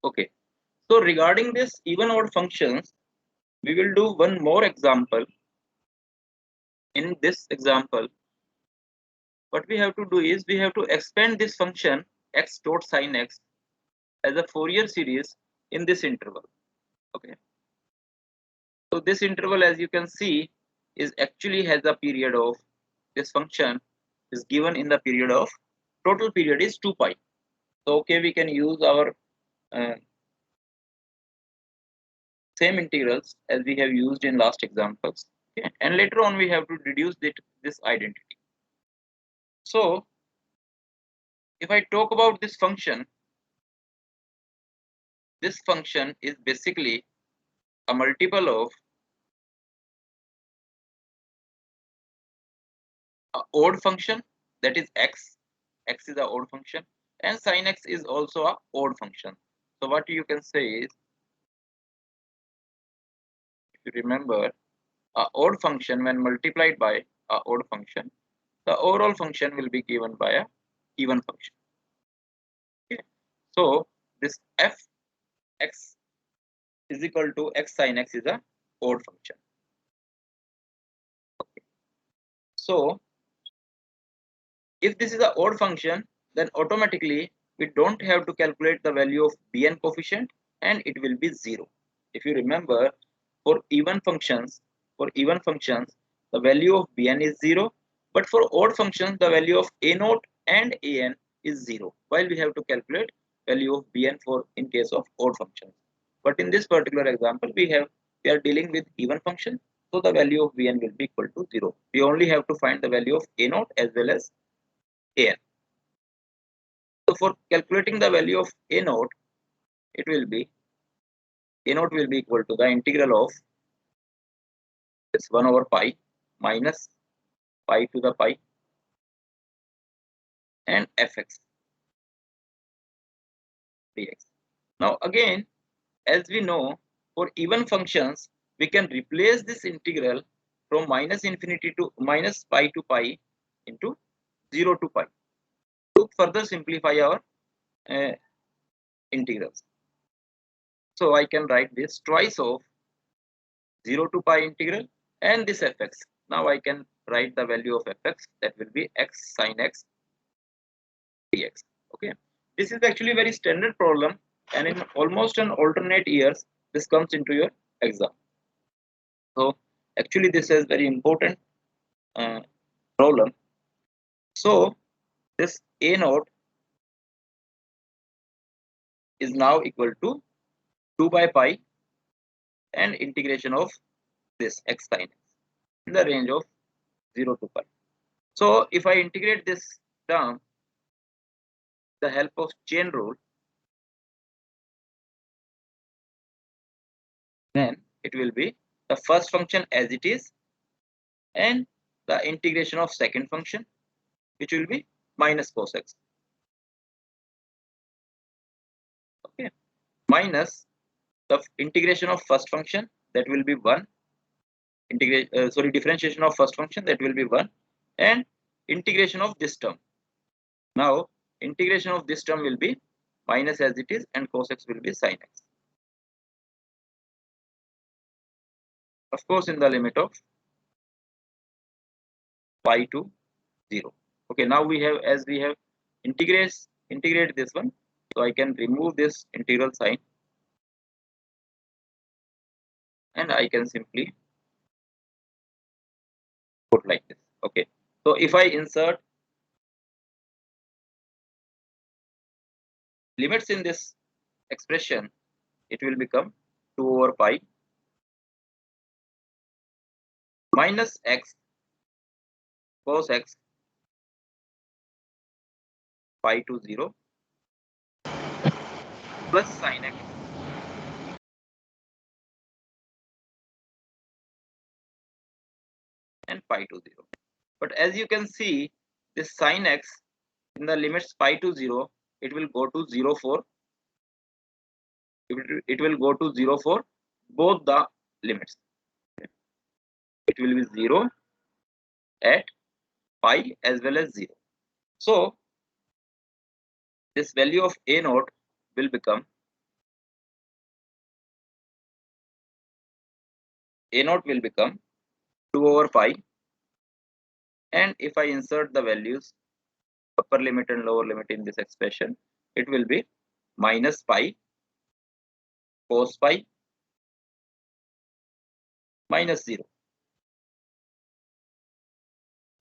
Okay. So regarding this even odd functions, we will do one more example. In this example, what we have to do is we have to expand this function x dot sin x as a Fourier series in this interval. Okay. So this interval, as you can see, is actually has a period of this function is given in the period of total period is 2 pi. So okay, we can use our uh, same integrals as we have used in last examples. Okay. And later on we have to deduce this identity. So if I talk about this function is basically a multiple of an odd function, that is x. X is an odd function, and sin x is also a odd function. So what you can say is, if you remember, a odd function when multiplied by a odd function, the overall function will be given by a even function. Okay. So this f x is equal to x sin x is a odd function. Okay. So if this is an odd function, then automatically we don't have to calculate the value of bn coefficient, and it will be 0. If you remember, for even functions, the value of bn is 0, but for odd functions, the value of a naught and an is 0, while we have to calculate value of bn for in case of odd functions. But in this particular example, we are dealing with even function, so the value of bn will be equal to 0. We only have to find the value of a naught as well as an. So for calculating the value of a naught, it will be a naught will be equal to the integral of this 1 over pi minus pi to the pi and fx dx. Now again, as we know, for even functions, we can replace this integral from minus infinity to minus pi to pi into 0 to pi to further simplify our uh, integrals. So I can write this twice of 0 to pi integral and this fx. Now I can write the value of fx, that will be x sin x dx. Okay, this is actually very standard problem, and in almost an alternate years this comes into your exam. So actually this is very important uh, problem. So this a naught is now equal to 2 by pi and integration of this x sin x in the range of 0 to pi. So if I integrate this term the help of chain rule, then it will be the first function as it is and the integration of second function, which will be minus cos x. Okay, minus the integration of first function, that will be 1. Differentiation of first function, that will be 1, and integration of this term. Now integration of this term will be minus as it is, and cos x will be sin x. Of course, in the limit of pi to 0. Okay, now we have, as we have integrate this one, so I can remove this integral sign and I can simply put like this. Okay, so if I insert limits in this expression, it will become 2 over pi minus x cos x pi to 0 plus sin x and pi to 0. But as you can see, this sin x in the limits pi to 0, it will go to 0 for it will go to 0 for both the limits. It will be 0 at pi as well as 0. So this value of a naught will become a naught will become 2 over pi, and if I insert the values upper limit and lower limit in this expression, it will be minus pi cos pi minus 0.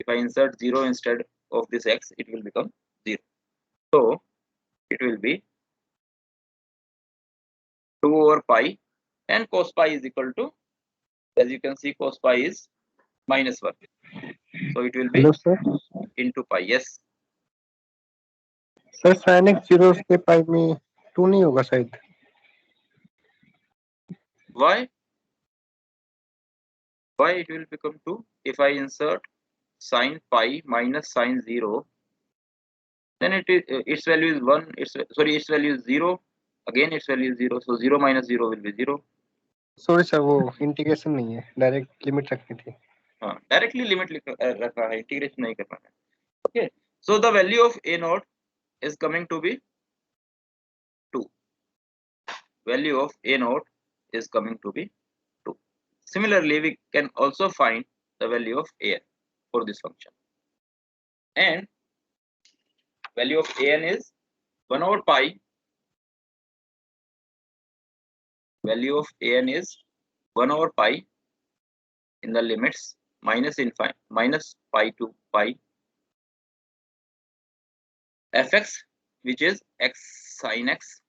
If I insert 0 instead of this x, it will become 0. So it will be 2 over pi, and cos pi is equal to, as you can see, cos pi is minus 1. So it will be hello sir into pi. Yes. Sir sin x 0 से पाई में 2 नहीं होगा शायद. Why? Why it will become 2? If I insert sin pi minus sin 0, then it is its value is 1. Its value is 0. Again its value is 0. So 0 minus 0 will be 0. Sorry sir वो integration नहीं है, direct limit रखनी थी. हाँ, directly limit रखा है, integration नहीं करना है. Okay. So the value of a naught is coming to be 2. Value of a naught is coming to be 2. Similarly, we can also find the value of an for this function, and value of an is 1 over pi. Value of an is 1 over pi in the limits minus pi to pi fx, which is x sin x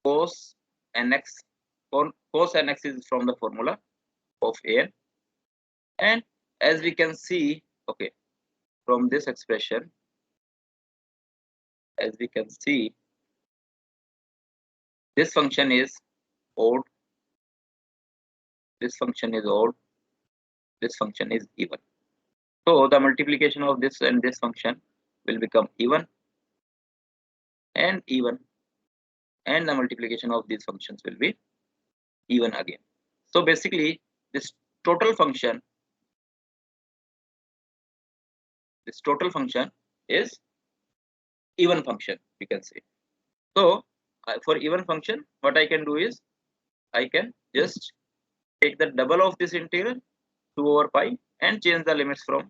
cos nx. Cos nx is from the formula of an, and as we can see, okay, from this expression, as we can see, this function is odd, this function is odd, this function is even. So the multiplication of this and this function will become even and even, and the multiplication of these functions will be even again. So basically this total function is even function, we can say. So for even function, what I can do is I can just take the double of this integral 2 over pi and change the limits from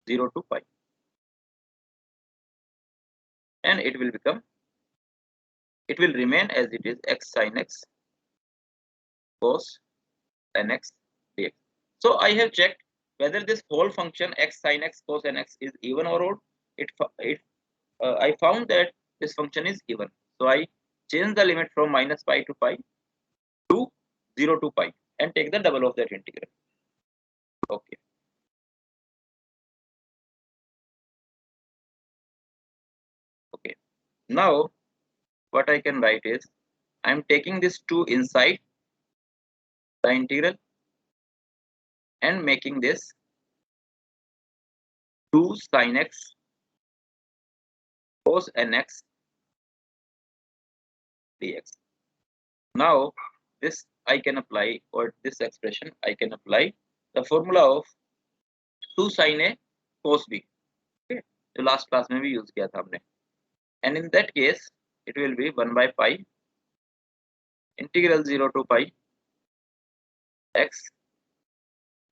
0 to pi, and it will remain as it is, x sin x cos nx dx. So I have checked whether this whole function x sin x cos nx is even or odd. I found that this function is even. So I change the limit from minus pi to pi to 0 to pi and take the double of that integral. Okay. Okay. Now what I can write is, I am taking this 2 inside the integral and making this 2 sin x cos nx dx. Now this I can apply, or this expression I can apply the formula of 2 sin a cos b. Okay, तो last class में भी use किया था हमने, and in that case it will be 1 by pi integral 0 to pi x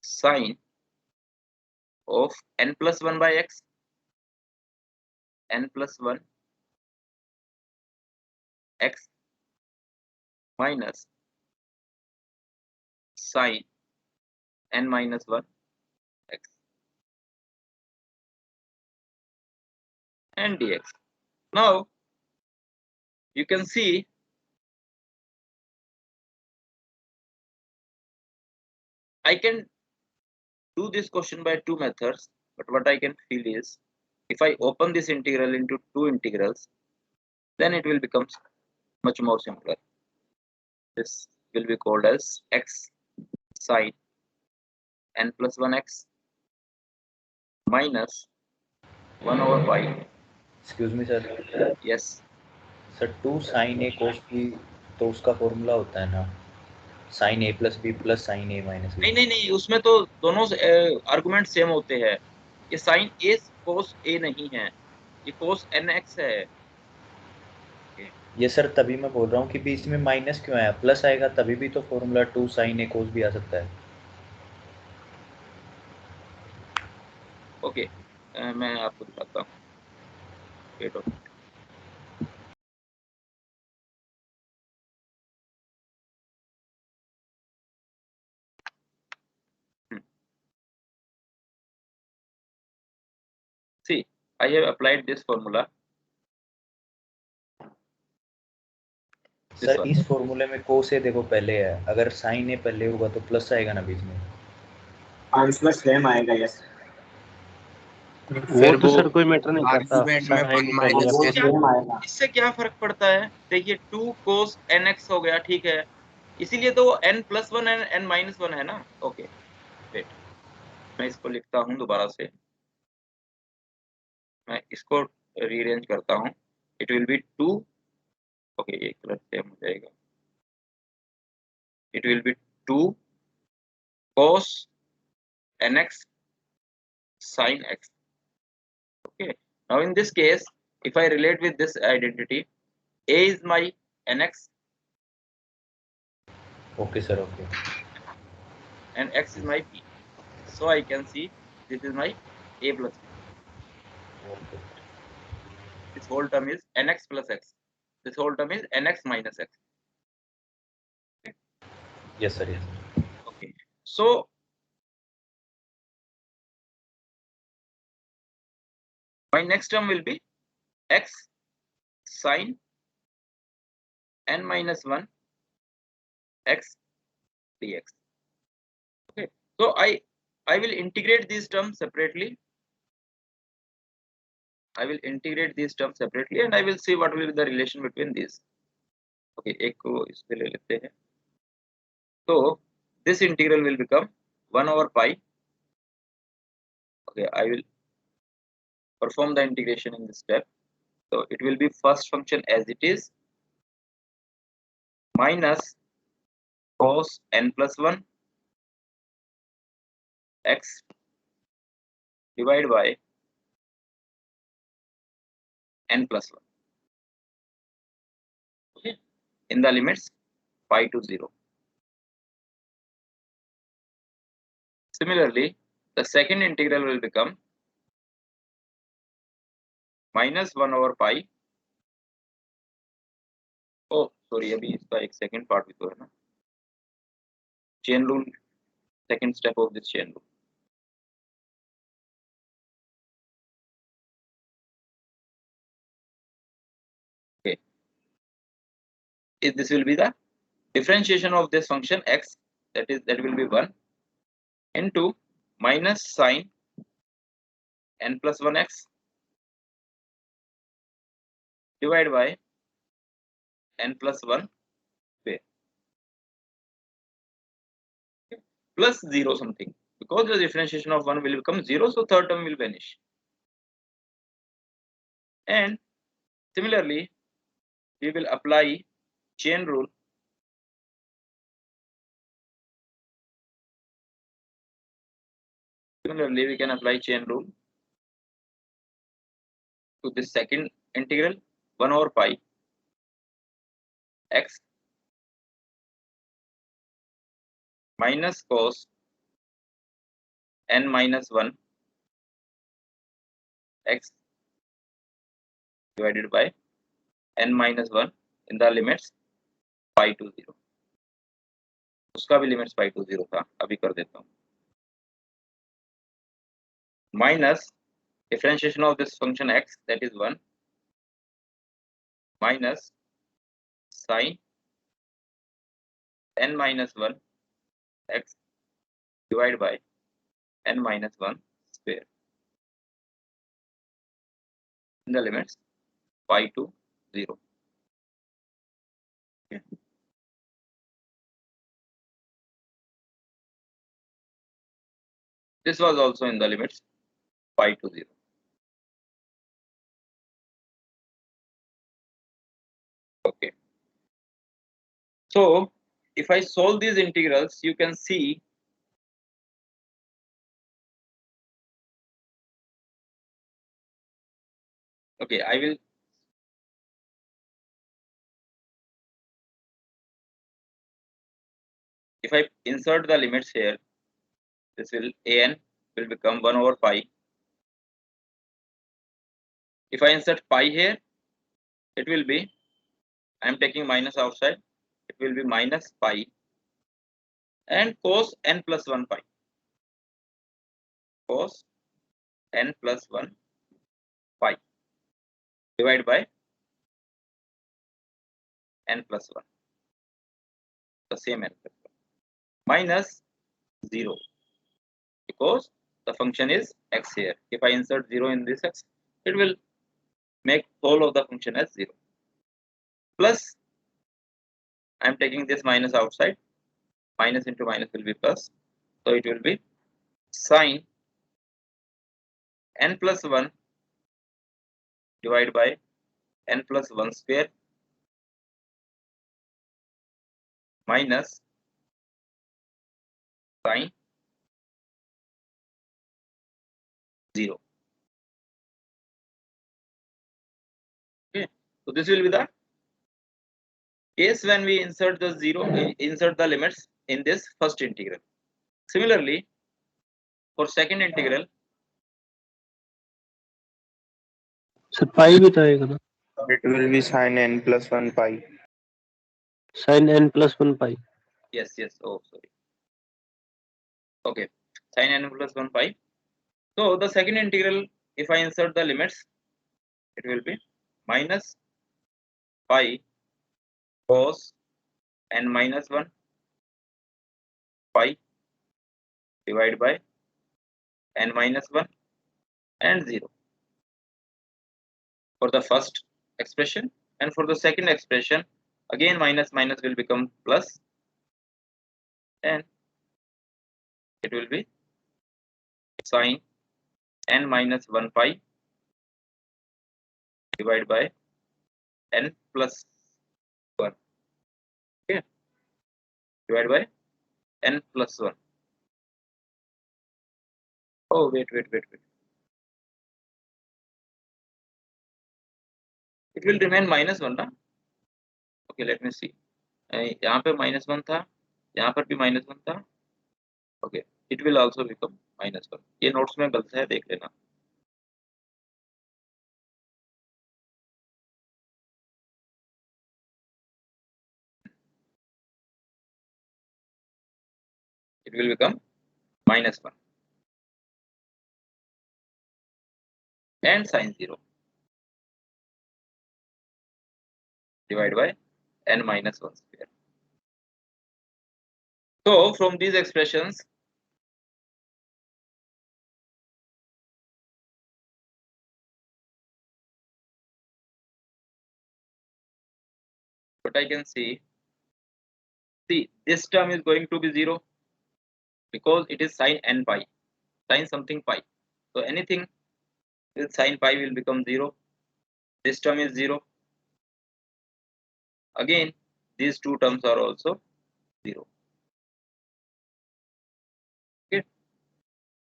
sine of n plus 1 by x n plus 1 x minus sine n minus 1 x and dx. Now you can see I can do this question by 2 methods, but what I can feel is, if I open this integral into 2 integrals, then it will become much more simpler. This will be called as x sine n plus 1 x minus 1 over pi. Excuse me sir. Yes. Sir 2 sin a cos b, तो उसका formula होता है ना sin a plus b plus sin a minus b. नहीं, उसमें तो दोनों argument same होते हैं. ये sin a cos a नहीं है, ये cos nx है. ये सर तभी मैं बोल रहा हूँ कि बीच में माइनस क्यों आया, प्लस आएगा तभी भी तो फॉर्मूला 2 sin a cos भी आ सकता है। ओके, मैं आपको दिखाता हूँ। Weight of see, I have applied this formula. Sir इस फॉर्मूले में cos a देखो पहले है, अगर sin a पहले होगा तो प्लस आएगा ना बीच में। आंसर सेम आएगा। यस वो तो सर कोई मैटर नहीं करता, आर्गुमेंट में साइन 1 पहले या माइनस वो के फिर सेम आएगा। इससे क्या फर्क पड़ता है? देखिए 2 cos nx हो गया, ठीक है, इसीलिए तो n+1 एंड n-1 है ना। ओके वेट, मैं इसको लिखता हूँ दोबारा से, मैं इसको रीअरेंज करता हूँ। इट विल बी 2, ओके ये कलर सेम हो जाएगा। It will be 2 cos nx sin x. Okay, now in this case, if I relate with this identity, a is my nx okay sir, okay. and x is my p, so I can see this is my a plus b. Okay This whole term is nx plus x, this whole term is nx minus x. Yes sir, yes. Okay, so my next term will be x sin n-1 x dx. Okay, so I will integrate these terms separately. I will integrate these terms separately and I will see what will be the relation between these. Okay, एक को इस पे ले लेते हैं। So this integral will become 1 over pi. Okay, I will perform the integration in this step. So it will be first function as it is minus cos n+1 x divided by n+1. Okay, in the limits pi to 0. Similarly, the second integral will become minus 1 over pi. Oh sorry, अभी इसका एक second part भी तो है ना, chain rule, second step of this chain rule. Okay, this will be the differentiation of this function x, that will be 1 into minus sin n+1 x divided by n+1 square plus 0 something, because the differentiation of 1 will become 0, so third term will vanish. And similarly, we will apply chain rule. Similarly, we can apply chain rule to this second integral, 1 over pi x minus cos n-1 x divided by n-1 in the limits pi to 0. उसका भी limits pi to 0 था, अभी कर देता हूँ। Minus differentiation of this function x, that is 1, minus sin n-1 x divided by n-1 square in the limits pi to 0. Okay. This was also in the limits pi to 0. Okay, so if I solve these integrals, you can see okay, I will if I insert the limits here, this will an will become 1 over pi. If I insert pi here, it will be, I am taking minus outside, it will be minus pi and cos n plus 1 pi. Cos n plus 1 pi divided by n plus 1, the same n plus 1, minus 0, because the function is x here. If I insert 0 in this x, it will make whole of the function as 0, plus I am taking this minus outside, minus into minus will be plus, so it will be sine n plus 1 divided by n plus 1 square minus sine 0. Okay, so this will be the case when we insert the insert the limits in this first integral. Similarly, for second integral, sir पाई भी तो आएगा ना, It will be sin n plus 1 pi. sin n plus 1 pi. yes, oh sorry, okay, sin n plus 1 pi. So the second integral, if I insert the limits, it will be minus pi cos n minus 1 pi divided by n minus 1 and 0 for the first expression, and for the second expression again minus minus will become plus, and it will be sine n minus 1 pi divided by n plus 1, okay, divided by n plus 1. Oh wait, it will remain minus 1 ना. Okay, let me see. यहाँ पे minus 1 था, यहाँ पर भी minus 1 था. Okay, it will also become minus 1. ये notes में गलत है, देख लेना. It will become minus 1 and sine 0 divided by n minus 1 square. So from these expressions, what I can see this term is going to be 0 because it is sine n pi, sine something pi. So anything with sine pi will become 0. This term is 0. Again, these two terms are also 0. Okay,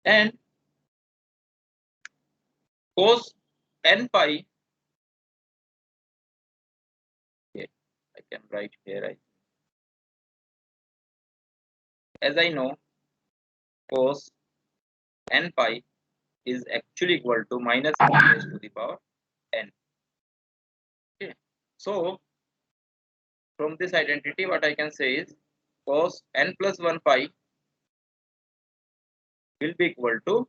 and cos n pi. Okay, I can write here. As I know, cos n pi is actually equal to minus 1 raised to the power n. Okay, so from this identity, what I can say is cos n plus 1 pi will be equal to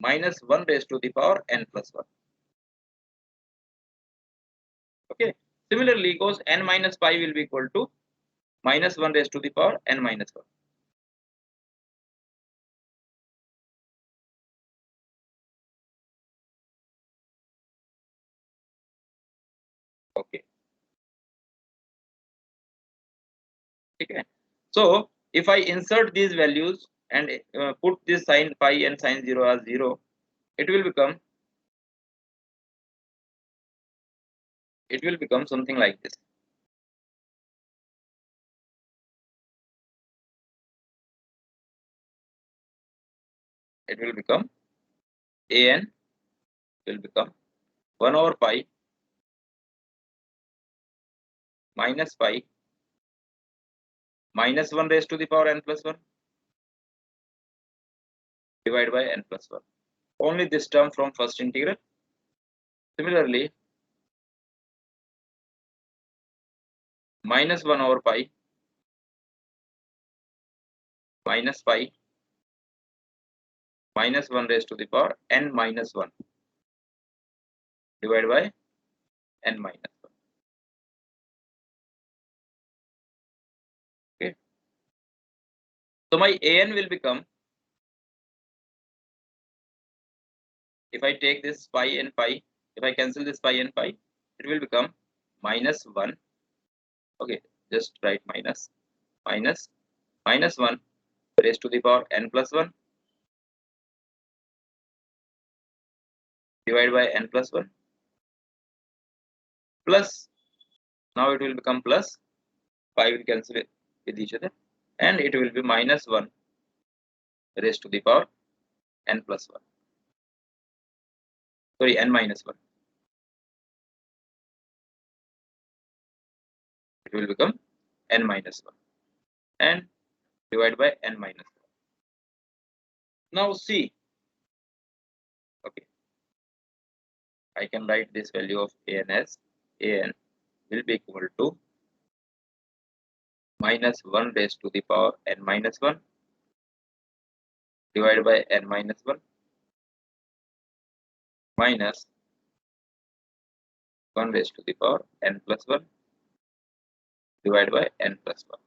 minus 1 raised to the power n plus 1. Okay, similarly, cos n minus pi will be equal to minus 1 raised to the power n minus 1. Okay. Okay. So if I insert these values and put this sine pi and sine 0 as 0, it will become something like this. It will become an will become 1 over pi minus pi minus 1 raised to the power n plus 1 divided by n plus 1. Only this term from first integral. Similarly, minus 1 over pi minus pi minus 1 raised to the power n minus 1 divided by n minus 1. Okay. So my an will become, if I take this pi and pi, if I cancel this pi and pi, it will become minus 1. Okay, just write minus 1 raised to the power n plus 1 divided by n plus 1 plus, now it will become plus, pi will cancel it with each other, and it will be minus 1 raised to the power n plus 1. Sorry, n minus 1. It will become n minus 1 and divided by n minus 1. Now see, okay, I can write this value of an as an will be equal to minus 1 raised to the power n minus 1 divided by n minus 1 minus 1 raised to the power n plus 1 divided by n plus 1.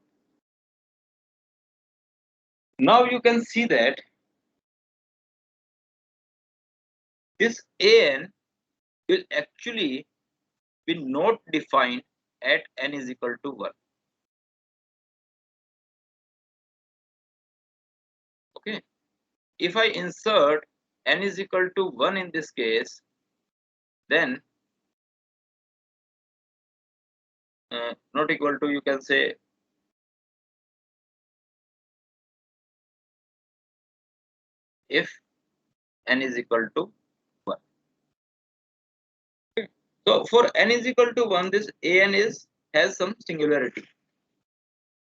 Now you can see that this an will actually be not defined at n is equal to 1. Okay, if I insert n is equal to 1 in this case, then not equal to, you can say, if n is equal to 1. Okay. So for n is equal to 1, this an has some singularity.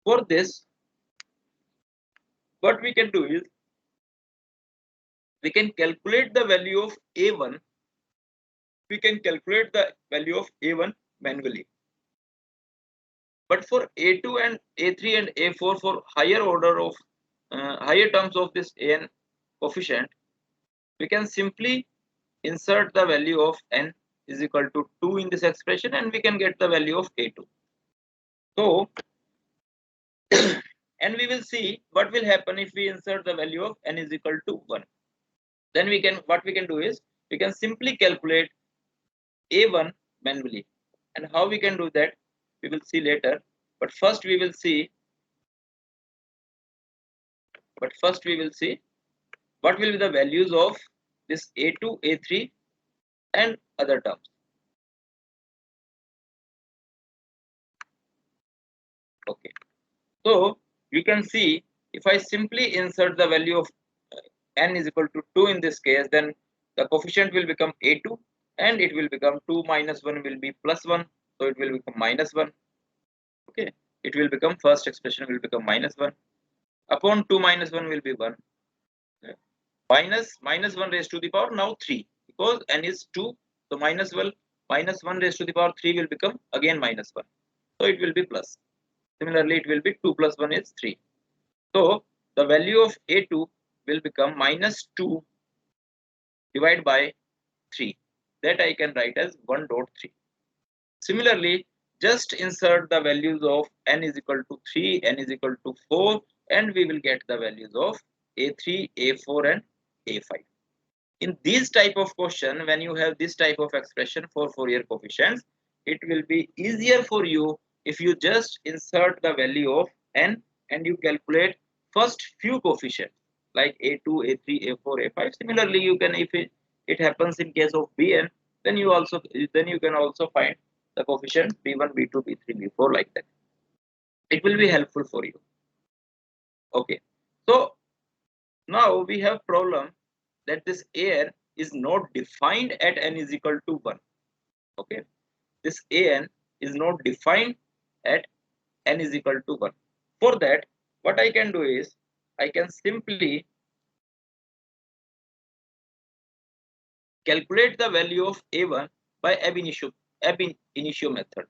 For this, what we can do is we can calculate the value of a1. We can calculate the value of a1 manually. But for a2 and a3 and a4, for higher order of higher terms of this an coefficient, we can simply insert the value of n is equal to 2 in this expression, and we can get the value of a2. So and we will see what will happen if we insert the value of n is equal to 1. Then what we can do is we can simply calculate a1 manually, and how we can do that we will see later. But first we will see what will be the values of this a2, a3 and other terms. Okay, so you can see, if I simply insert the value of n is equal to 2 in this case, then the coefficient will become a2, and it will become 2 minus 1 will be plus 1, so it will become minus 1. Okay, it will become, first expression will become minus 1 upon 2 minus 1 will be 1. Okay. minus 1 raised to the power now 3, because n is 2, so minus 1 raised to the power 3 will become again minus 1, so it will be plus. Similarly, it will be 2 plus 1 is 3. So the value of a2 will become minus 2 divided by 3. That I can write as 1.3. Similarly, just insert the values of n is equal to 3, n is equal to 4, and we will get the values of a3, a4 and a5. In this type of question, when you have this type of expression for Fourier coefficients, it will be easier for you if you just insert the value of n and you calculate first few coefficients like a2, a3, a4, a5. Similarly, you can, if it happens in case of bn, then you can also find the coefficient b1, b2, b3, b4, like that. It will be helpful for you. Okay, so now we have problem that this an is not defined at n is equal to 1. Okay, this an is not defined at n is equal to 1. For that, what I can do is I can simply calculate the value of a1 by ab initio method.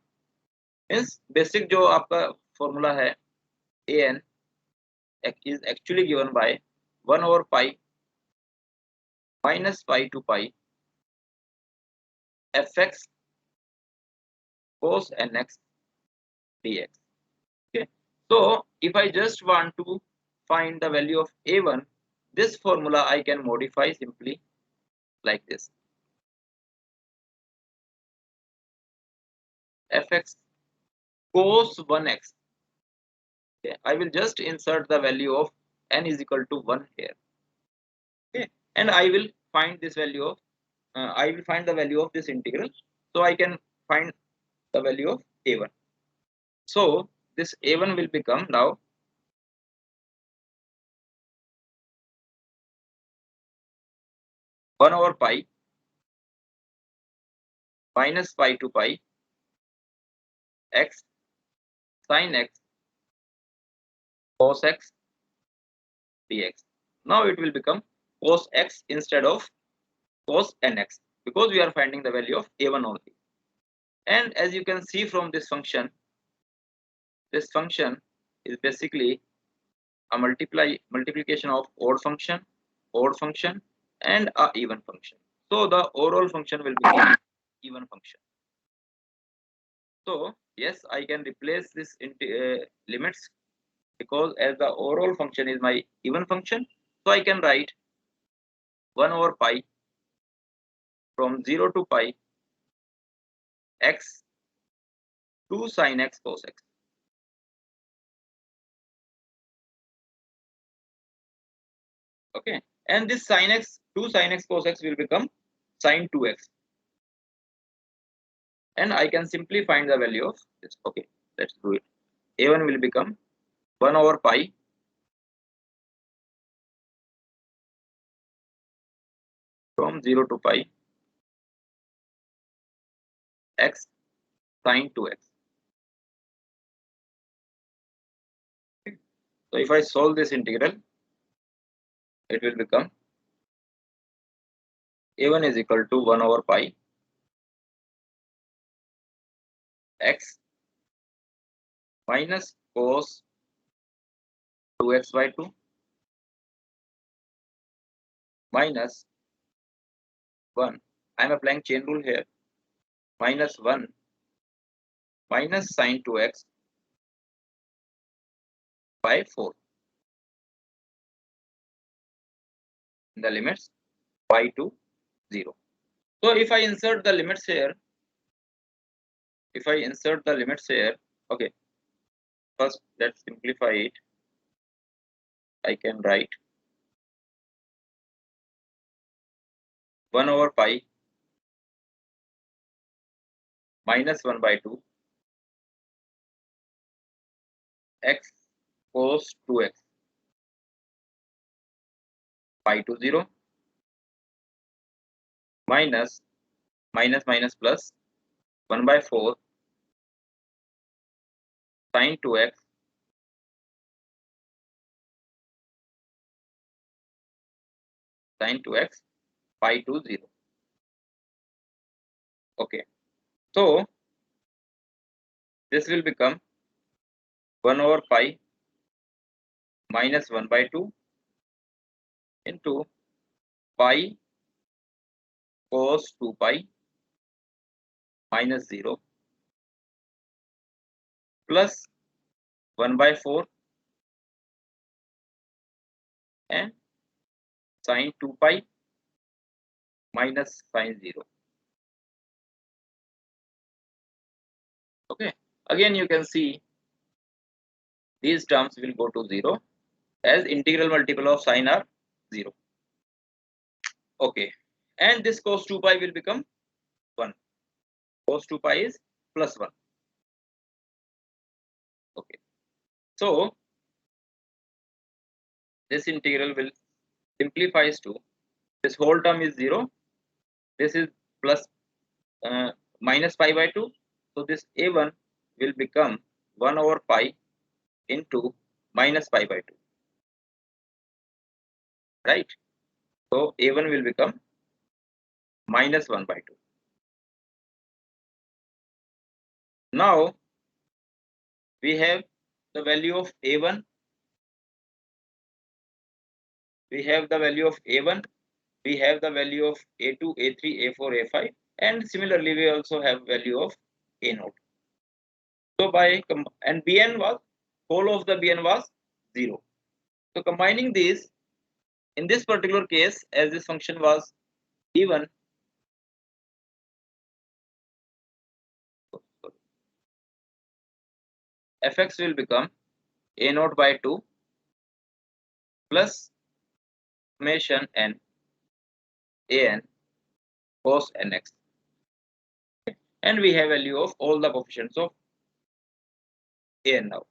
Means basic जो आपका formula है an is actually given by 1 over pi minus pi to pi fx cos nx dx. Okay, so if I just want to find the value of a1, this formula I can modify simply like this: fx cos 1x. Okay, I will just insert the value of n is equal to 1 here. Okay, and I will find this value of I will find the value of this integral, so I can find the value of a1. So this a1 will become now one over pi minus pi to pi x sin x cos x dx. Now it will become cos x instead of cos nx, because we are finding the value of a1 only. And as you can see from this function is basically a multiplication of odd function, and a even function. So the overall function will be even function. So yes, I can replace this limits, because as the overall function is my even function, so I can write 1 over pi from 0 to pi x 2 sin x cos x. Okay, and this sin x 2 sin x cos x will become sin 2x, and I can simply find the value of this. Okay, let's do it. a1 will become 1 over pi from 0 to pi x sin 2x. So if I solve this integral, it will become a1 is equal to 1 over pi x minus cos 2x by 2 minus 1. I am applying chain rule here. Minus 1 minus sin 2x by 4 in the limits pi to 0. So if I insert the limits here, okay, first let's simplify it. I can write 1 over pi minus 1 by 2 x cos 2x pi to 0 minus minus plus 1 by 4 sin 2x pi to 0. Okay, so this will become 1 over pi minus 1 by 2 into pi cos 2 pi minus 0 plus 1 by 4 and sin 2 pi minus sin 0. Okay, again you can see these terms will go to 0 as integral multiple of sin are 0. Okay, and this cos 2 pi will become 1. Cos 2 pi is plus 1. Okay, so this integral will simplifies to this whole term is 0. This is plus minus pi by 2. So this a1 will become 1 over pi into minus pi by 2, right? So a1 will become minus 1 by 2. Now we have the value of a1, we have the value of a1, we have the value of a2, a3, a4, a5, and similarly we also have value of a0. So by and bn was, whole of the bn was 0. So combining these, in this particular case, as this function was even, fx will become a0 by 2 plus summation n an cos nx, and we have value of all the coefficients of an now.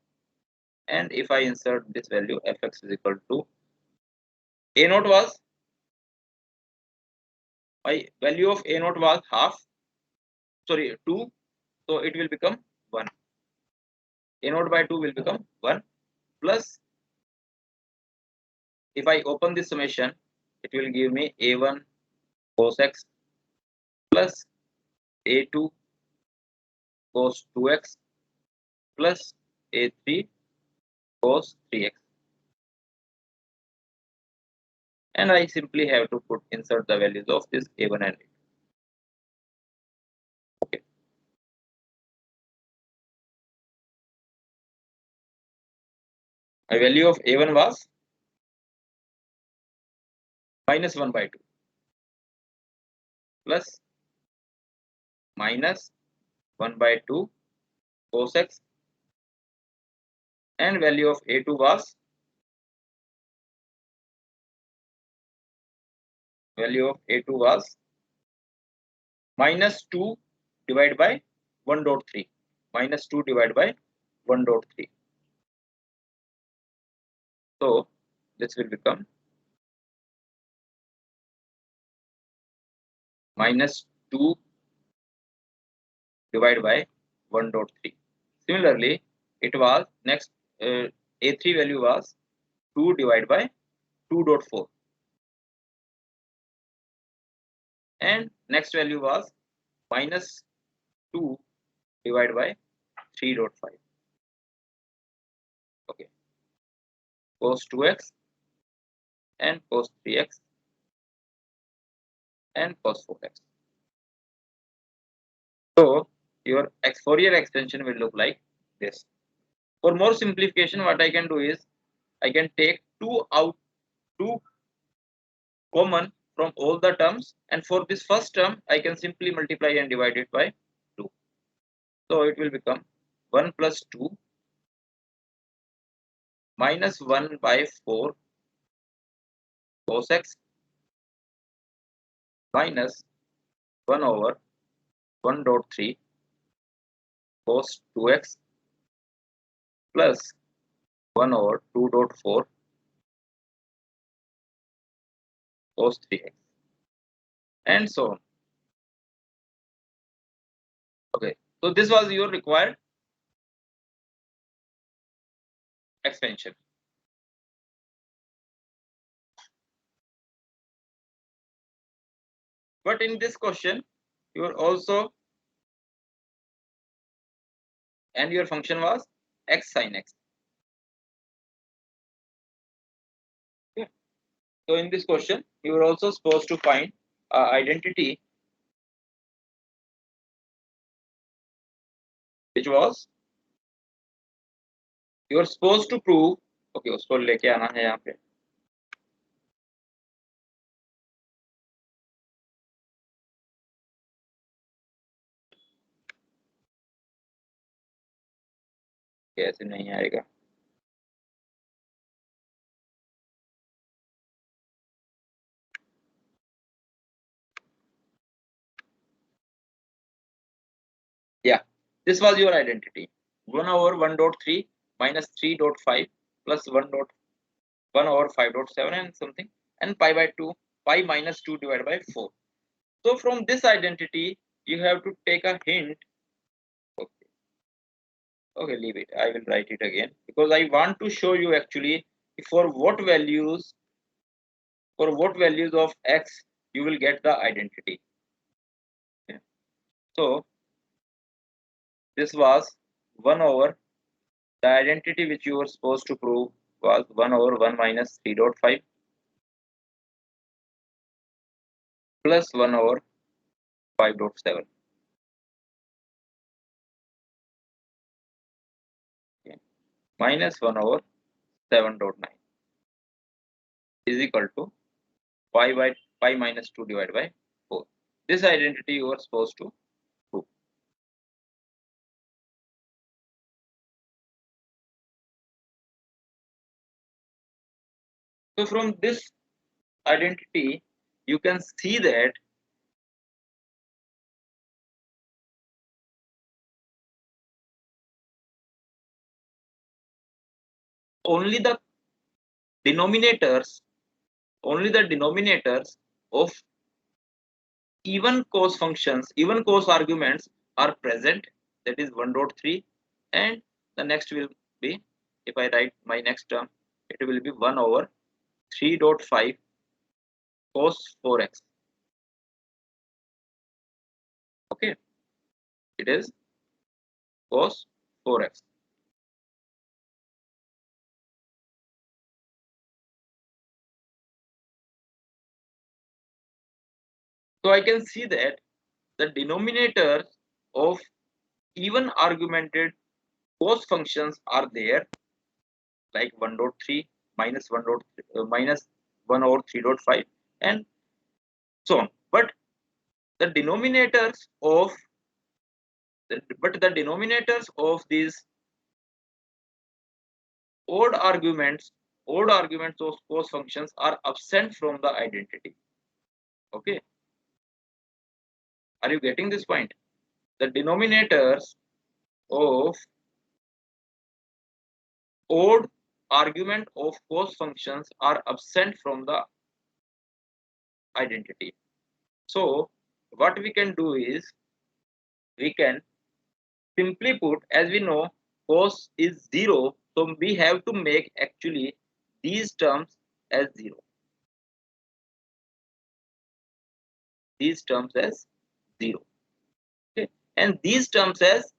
And if I insert this value, fx is equal to a0 was, my value of a0 was half, sorry 2, so it will become 1. a0 by 2 will become 1 plus, if I open this summation, it will give me a1 cos x plus a2 cos 2x plus a3 cos 3x, and I simply have to insert the values of this a1 and a2. Okay. My value of a1 was minus 1 by 2 plus minus 1 by 2 cos x, and value of a2 was minus 2 divided by 1.3, minus 2 divided by 1.3. So this will become minus 2 divided by 1.3. Similarly, it was next a3 value was 2 divided by 2.4, and next value was minus 2 divided by 3.5. Okay, cos 2x and cos 3x and cos 4x. So your Fourier extension will look like this. For more simplification, what I can do is I can take 2 common from all the terms, and for this first term I can simply multiply and divide it by 2. So it will become 1 plus 2 minus 1 by 4 cos x minus 1 over 1.3 cos 2x plus 1 over 2.4 cos 3x, and so on. Okay, so this was your required expansion. But in this question, you are also, and your function was x sin x. Okay. So in this question, you are also supposed to find identity which was you are supposed to prove. Okay, उसको लेके आना है यहाँ पे. कैसे नहीं आएगा? Yeah, this was your identity. 1 over 1.3 minus 3.5 plus 1 over 5.7 and something, and pi by 2, pi minus 2 divided by 4. So from this identity, you have to take a hint. Okay. Okay, leave it. I will write it again because I want to show you actually for what values of x you will get the identity. Okay. So this was 1 over the identity which you were supposed to prove was 1 over 1 minus 3.5 plus 1 over 5.7. Okay. Minus 1 over 7.9 is equal to pi minus 2 divided by 4. This identity you are supposed to prove. So from this identity, you can see that only the denominators of even cos functions, even cos arguments are present. That is 1.3, and the next will be, if I write my next term, it will be 1 over 3.5 cos 4x. Okay, it is cos 4x. So I can see that the denominators of even argumented cos functions are there, like 1.3 minus 1 over 3.5 and so on. But the denominators of these odd arguments of cos functions are absent from the identity. Okay, are you getting this point? The denominators of odd argument of cos functions are absent from the identity. So what we can do is, we can simply put, as we know cos is 0, so we have to make actually these terms as 0. These terms as 0. Okay, and these terms as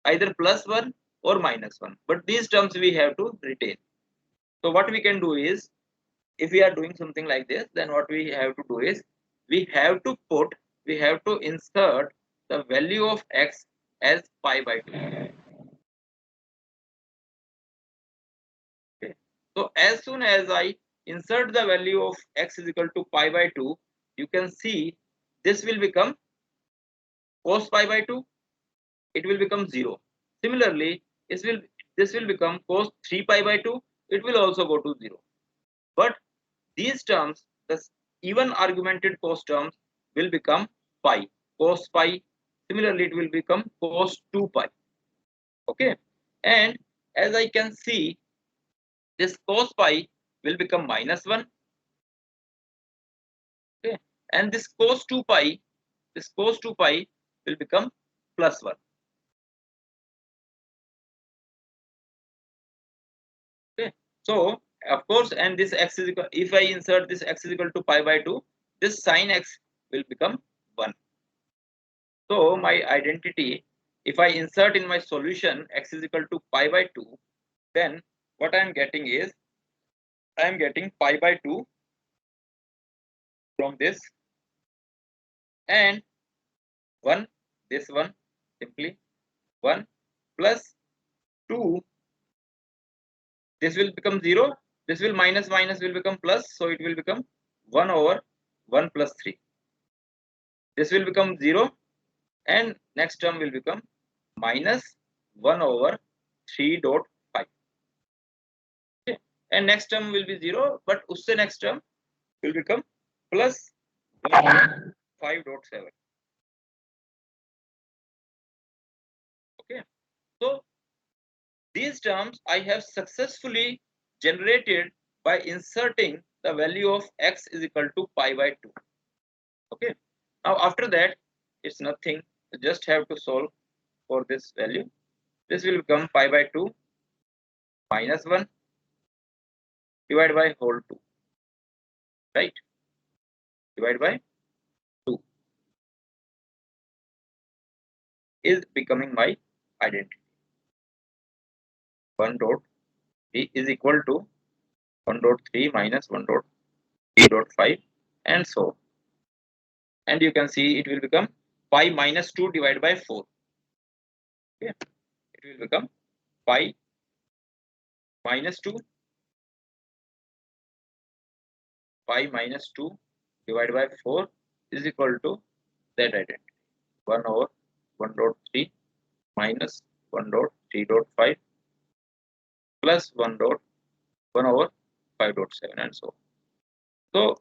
either plus 1 or minus 1, but these terms we have to retain. So what we can do is, if we are doing something like this, then what we have to do is, we have to insert the value of x as pi by 2. Okay. So as soon as I insert the value of x is equal to pi by 2, you can see this will become cos pi by 2. It will become 0. Similarly, this will become cos 3 pi by 2. It will also go to 0. But these terms, the even argumented cos terms, will become pi, cos pi. Similarly, it will become cos 2 pi. Okay, and as I can see, this cos pi will become minus 1. Okay, and this cos 2 pi will become plus 1. Okay, so of course, and this x is equal, if I insert this x is equal to pi by 2, this sin x will become 1. So my identity, if I insert in my solution x is equal to pi by 2, then what I am getting is, I am getting pi by 2 from this, and 1, this one, simply 1 plus 2, this will become 0, this will minus will become plus, so it will become 1 over 1 plus 3. This will become 0, and next term will become minus 1 over 3.5. Okay, and next term will be 0, but usse next term will become plus 1 over 5.7. Okay, so these terms I have successfully generated by inserting the value of x is equal to pi by 2. Okay, now after that, it's nothing, you just have to solve for this value. this will become pi by 2 minus 1 divided by whole 2, right? Divided by 2 is becoming my identity. 1 dot b is equal to 1 dot 3 minus 1 dot 3 dot 5 and so on. And you can see it will become pi minus 2 divided by 4. Okay, it will become pi minus 2 pi minus 2 divided by 4 is equal to that identity, 1 over 1 dot 3 minus 1 dot 3 dot 5 plus 1 dot 1 over 5 dot 7 and so on. So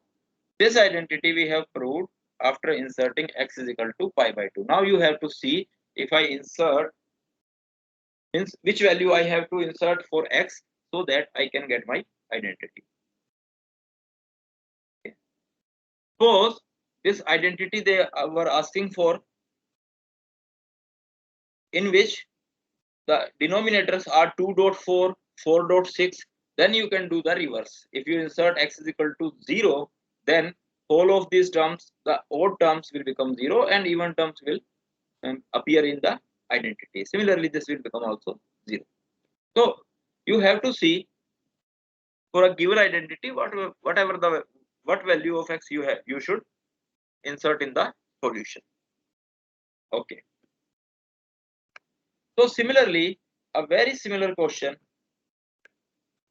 this identity we have proved after inserting x is equal to pi by 2. Now you have to see if I insert, means which value I have to insert for x so that I can get my identity. Okay. Suppose this identity they were asking for, in which the denominators are 2.4, 4.6, then you can do the reverse. If you insert x is equal to 0, then whole of these terms, the odd terms will become 0 and even terms will appear in the identity. Similarly, this will become also 0. So you have to see for a given identity what value of x you should insert in the solution. Okay. So similarly, a very similar question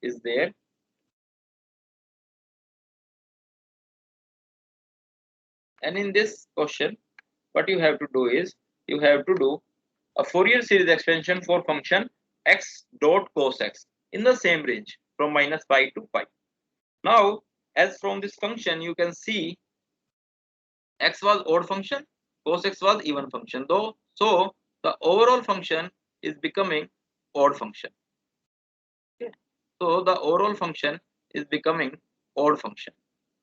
is there. And in this question, what you have to do is you have to do a Fourier series expansion for function x dot cos x in the same range from minus pi to pi. Now, as from this function, you can see x was odd function, cos x was even function, though. So the overall function is becoming odd function. Okay. So the overall function is becoming odd function,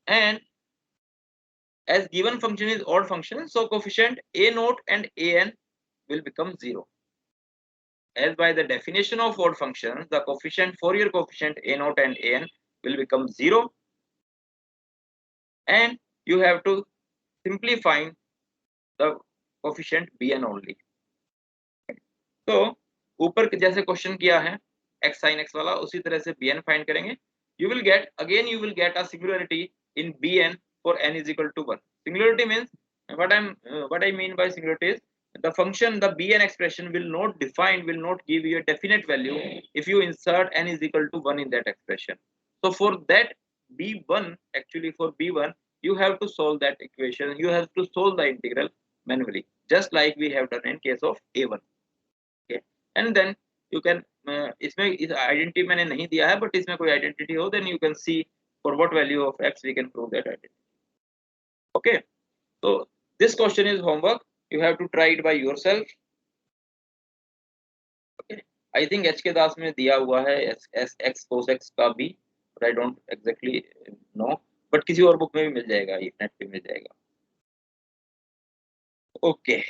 and as given function is odd function, so coefficient a naught and an will become 0. As by the definition of odd function, the coefficient Fourier coefficient a naught and an will become 0, and you have to simply find the coefficient bn only. तो ऊपर जैसे question किया है x sin x वाला, उसी तरह से bn find करेंगे. You will get a singularity in bn for n is equal to 1. Singularity means what I mean by singularity is the function, the bn expression will not give you a definite value if you insert n is equal to 1 in that expression. So for that b1, actually for b1, you have to solve that equation. You have to solve the integral manually, just like we have done in case of a1. Okay, and then you can इसमें इस identity मैंने नहीं दिया है, but इसमें कोई identity हो, then you can see for what value of x we can prove that identity. Okay, so this question is homework. You have to try it by yourself. Okay, I think HK दास में दिया हुआ है x cos x का भी, but I don't exactly know, but किसी और book में भी मिल जाएगा, ये नेट पे मिल जाएगा. Okay.